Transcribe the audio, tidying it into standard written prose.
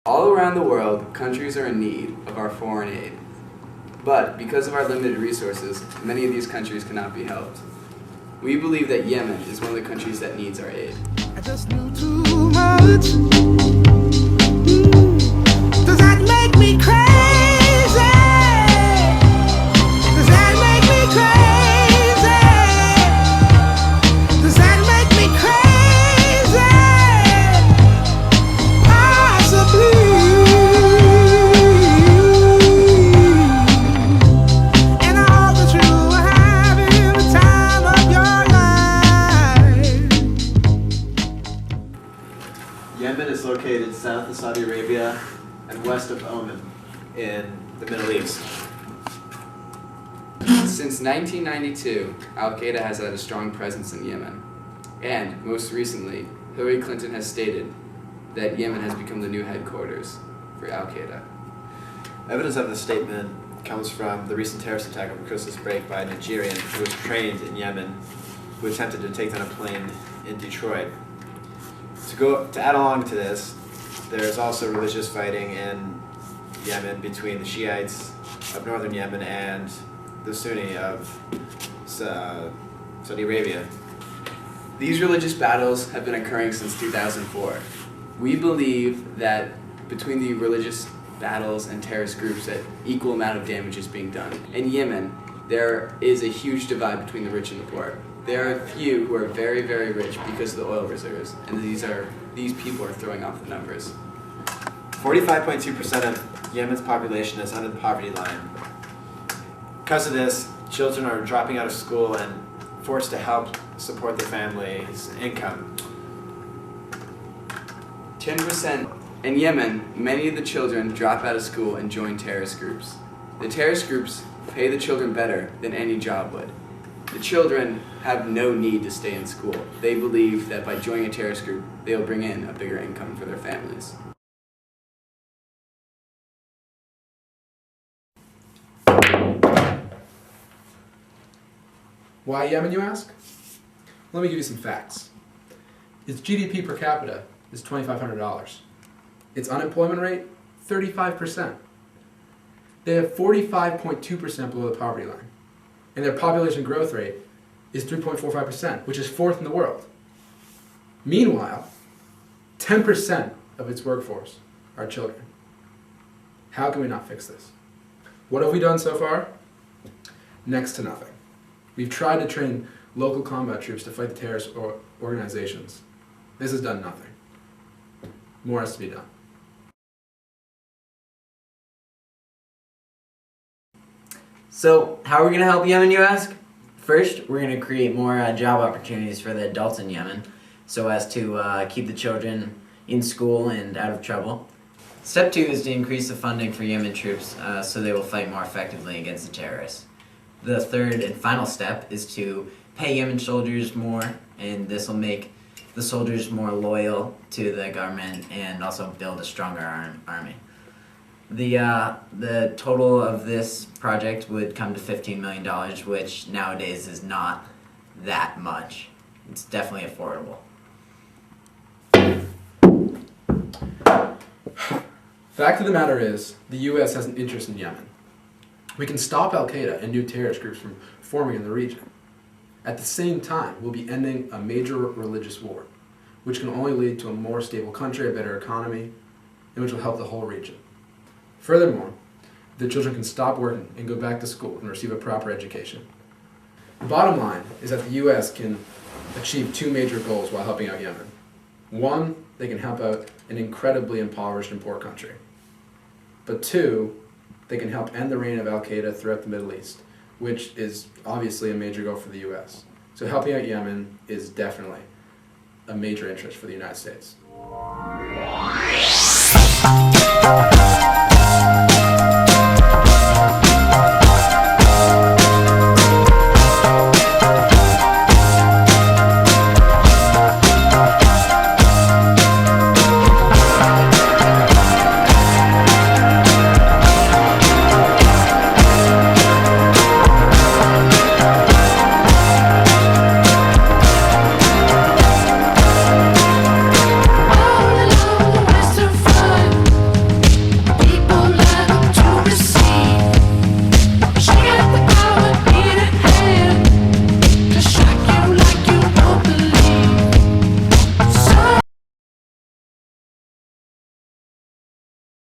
All around the world, countries are in need of our foreign aid. But because of our limited resources, many of these countries cannot be helped. We believe that Yemen is one of the countries that needs our aid. I just knew too much. Does that make me crazy? Does that make me crazy? Does that make me crazy? Possibly. And I hope that you are having the time of your life. Yemen is located south of Saudi Arabia and west of Oman in the Middle East. Since 1992, Al-Qaeda has had a strong presence in Yemen. And, most recently, Hillary Clinton has stated that Yemen has become the new headquarters for Al-Qaeda. Evidence of this statement comes from the recent terrorist attack over Christmas break by a Nigerian who was trained in Yemen, who attempted to take down a plane in Detroit. To add along to this, there's also religious fighting in Yemen between the Shiites of northern Yemen and the Sunni of Saudi Arabia. These religious battles have been occurring since 2004. We believe that between the religious battles and terrorist groups that equal amount of damage is being done. In Yemen, there is a huge divide between the rich and the poor. There are a few who are very, very rich because of the oil reserves, and these people are throwing off the numbers. 45.2% of Yemen's population is under the poverty line. Because of this, children are dropping out of school and forced to help support their family's income. 10%. In Yemen, many of the children drop out of school and join terrorist groups. The terrorist groups pay the children better than any job would. The children have no need to stay in school. They believe that by joining a terrorist group, they will bring in a bigger income for their families. Why Yemen, you ask? Let me give you some facts. Its GDP per capita is $2,500. Its unemployment rate, 35%. They have 45.2% below the poverty line. And their population growth rate is 3.45%, which is fourth in the world. Meanwhile, 10% of its workforce are children. How can we not fix this? What have we done so far? Next to nothing. We've tried to train local combat troops to fight the terrorist organizations. This has done nothing. More has to be done. So, how are we going to help Yemen, you ask? First, we're going to create more job opportunities for the adults in Yemen so as to keep the children in school and out of trouble. Step 2 is to increase the funding for Yemen troops so they will fight more effectively against the terrorists. The third and final step is to pay Yemen soldiers more, and this will make the soldiers more loyal to the government and also build a stronger army. The total of this project would come to $15 million, which nowadays is not that much. It's definitely affordable. Fact of the matter is, the U.S. has an interest in Yemen. We can stop Al-Qaeda and new terrorist groups from forming in the region. At the same time, we'll be ending a major religious war, which can only lead to a more stable country, a better economy, and which will help the whole region. Furthermore, the children can stop working and go back to school and receive a proper education. The bottom line is that the U.S. can achieve two major goals while helping out Yemen. One, they can help out an incredibly impoverished and poor country. But two, they can help end the reign of Al-Qaeda throughout the Middle East, which is obviously a major goal for the U.S. So helping out Yemen is definitely a major interest for the United States.